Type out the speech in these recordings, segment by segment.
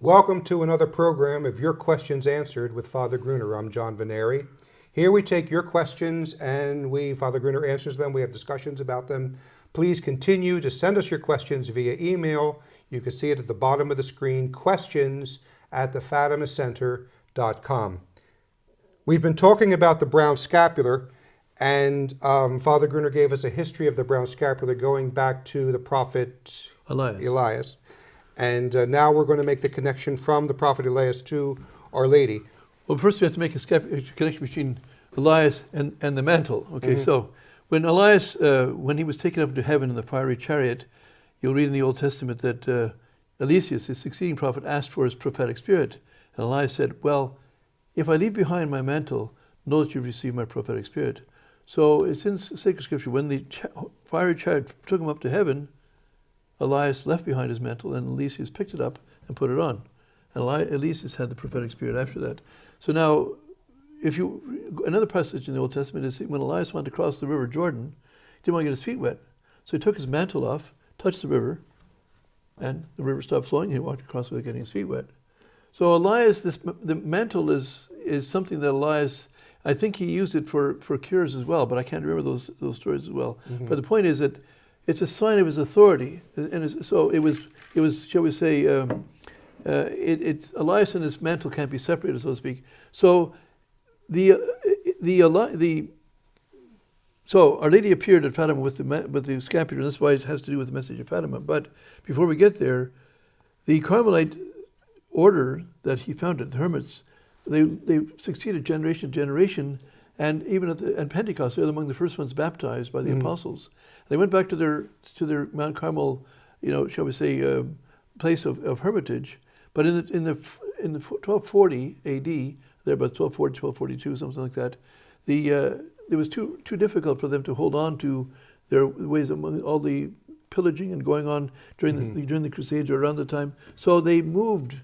Welcome to another program of Your Questions Answered with Father Gruner. I'm John Veneri. Here we take your questions and Father Gruner answers them. We have discussions about them. Please continue to send us your questions via email. You can see it at the bottom of the screen, questions@thefatimacenter.com. We've been talking about the brown scapular, and Father Gruner gave us a history of the brown scapular going back to the prophet Elias. And now we're going to make the connection from the prophet Elias to Our Lady. Well, first we have to make a connection between Elias and the mantle. Okay, So when Elias, when he was taken up to heaven in the fiery chariot, you'll read in the Old Testament that Eliseus, his succeeding prophet, asked for his prophetic spirit. And Elias said, well, if I leave behind my mantle, know that you've received my prophetic spirit. So it's in sacred scripture, when the fiery chariot took him up to heaven, Elias left behind his mantle, and Eliseus picked it up and put it on. And Eliseus had the prophetic spirit after that. So now, another passage in the Old Testament is when Elias wanted to cross the river Jordan, he didn't want to get his feet wet. So he took his mantle off, touched the river, and the river stopped flowing, and he walked across without getting his feet wet. So Elias, the mantle is something that Elias, I think he used it for cures as well, but I can't remember those stories as well. But the point is that it's a sign of his authority, and so it was. Shall we say, it's Elias and his mantle can't be separated, so to speak. So so Our Lady appeared at Fatima with the scapular, and that's why it has to do with the message of Fatima. But before we get there, the Carmelite order that he founded, the hermits, they succeeded generation to generation. And even at Pentecost, they're among the first ones baptized by the apostles. They went back to their Mount Carmel, shall we say, place of hermitage. But in the 1240 A.D., there about 1240, 1242, something like that, it was too difficult for them to hold on to their ways among all the pillaging and going on during the Crusades or around the time. So they moved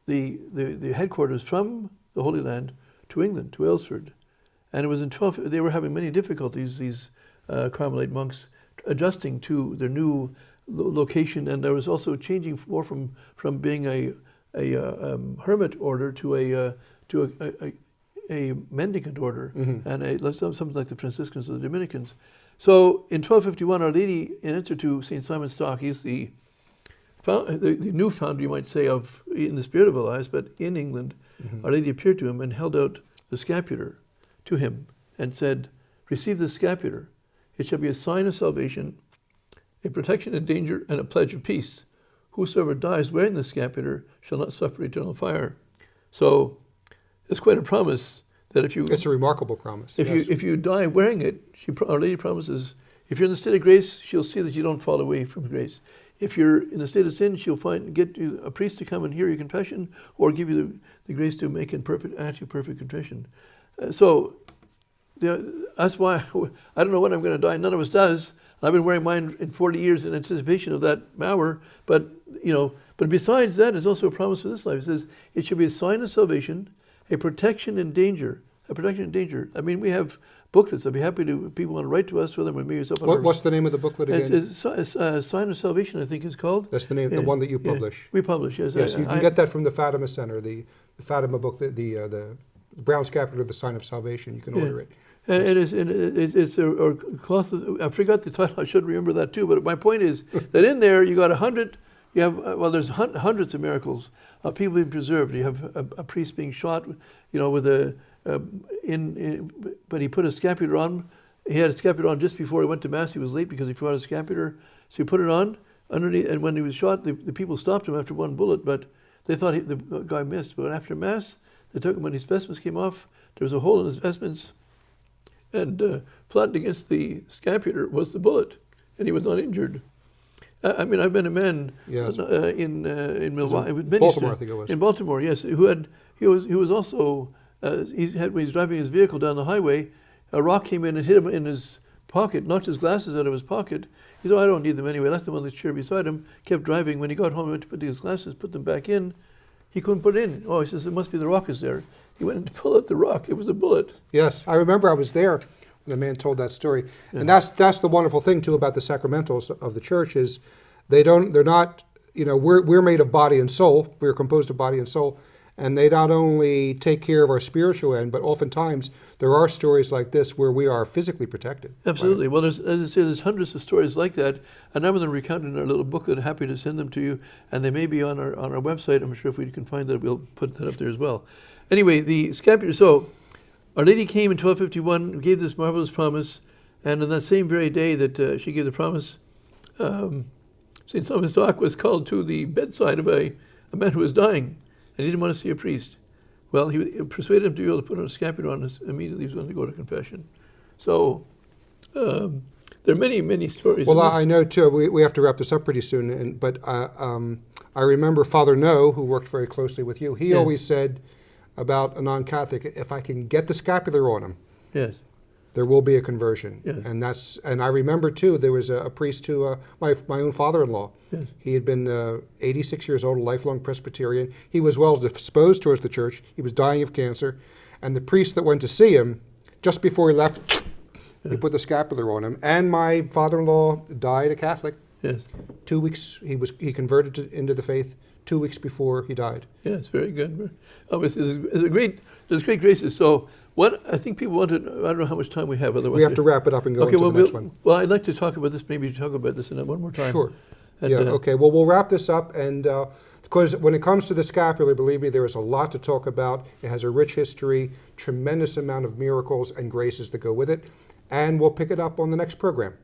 the headquarters from the Holy Land to England, to Aylesford. And it was they were having many difficulties, these Carmelite monks, adjusting to their new location, and there was also changing more from being a hermit order to a mendicant order, and something like the Franciscans or the Dominicans. So in 1251, Our Lady, in answer to St. Simon Stock, he's the new founder, you might say, in the spirit of Elias, but in England, Our Lady appeared to him and held out the scapular to him and said, receive the scapular. It shall be a sign of salvation, a protection in danger, and a pledge of peace. Whosoever dies wearing the scapular shall not suffer eternal fire. So it's quite a promise that if you... It's a remarkable promise. If you die wearing it, Our Lady promises, if you're in the state of grace, she'll see that you don't fall away from grace. If you're in a state of sin, she'll get you a priest to come and hear your confession, or give you the grace to make perfect confession. So that's why I don't know when I'm going to die. None of us does. I've been wearing mine in 40 years in anticipation of that hour. But besides that, it's also a promise for this life. It says it should be a sign of salvation, a protection in danger. A protection in danger. I mean, we have booklets. I'd be happy to. People want to write to us for them. Maybe it's up on What's the name of the booklet again? It's Sign of Salvation, I think it's called. That's the name, the one that you publish. We publish, yes. Yes, you can get that from the Fatima Center, the Fatima book, the brown scapular, the Sign of Salvation. You can order it. It's a cloth. I forgot the title. I should remember that too. But my point is that in there you got 100. You have there's hundreds of miracles of people being preserved. You have a priest being shot, with but he put a scapular on. He had a scapular on just before he went to mass. He was late because he forgot his scapular, so he put it on underneath. And when he was shot, the people stopped him after one bullet, but they thought the guy missed. But after mass, they took him when his vestments came off. There was a hole in his vestments, and flattened against the scapular was the bullet, and he was not injured. I mean, I've been a man in Milwaukee, Baltimore, I think it was. In Baltimore, yes. He was also when he was driving his vehicle down the highway, a rock came in and hit him in his pocket, knocked his glasses out of his pocket. He said, "I don't need them anyway." Left them on the chair beside him. Kept driving. When he got home, he went to put his glasses, put them back in. He couldn't put it in. Oh, he says, "It must be the rock is there." He went in to pull out the rock. It was a bullet. Yes, I remember I was there when the man told that story. Yeah. And that's the wonderful thing too about the sacramentals of the church is they're not we're made of body and soul. We're composed of body and soul. And they not only take care of our spiritual end, but oftentimes there are stories like this where we are physically protected. Absolutely. Right? Well, as I say, there's hundreds of stories like that. A number of them recounted in our little booklet. I'm happy to send them to you. And they may be on our website. I'm sure if we can find that, we'll put that up there as well. Anyway, the scapular. So Our Lady came in 1251, gave this marvelous promise. And on that same very day that she gave the promise, St. Thomas Dock was called to the bedside of a man who was dying. And he didn't want to see a priest. Well, he persuaded him to be able to put on a scapular on us. Immediately he was going to go to confession. So there are many, many stories. Well, I know, too. We have to wrap this up pretty soon. But I remember Father No, who worked very closely with you. He always said about a non-Catholic, if I can get the scapular on him, yes, there will be a conversion. Yes. And I remember, too, there was a priest who, my own father-in-law, yes, he had been 86 years old, a lifelong Presbyterian. He was well disposed towards the church. He was dying of cancer. And the priest that went to see him, just before he left, he put the scapular on him. And my father-in-law died a Catholic. yes. 2 weeks, he converted into the faith 2 weeks before he died. Yes, very good. Obviously, there's great graces. So what I think people want to, I don't know how much time we have. Otherwise, We have to wrap it up and go into the next one. Well, I'd like to talk about this, maybe talk about this one more time. Sure. And, Okay. Well, we'll wrap this up. And because when it comes to the scapular, believe me, there is a lot to talk about. It has a rich history, tremendous amount of miracles and graces that go with it. And we'll pick it up on the next program.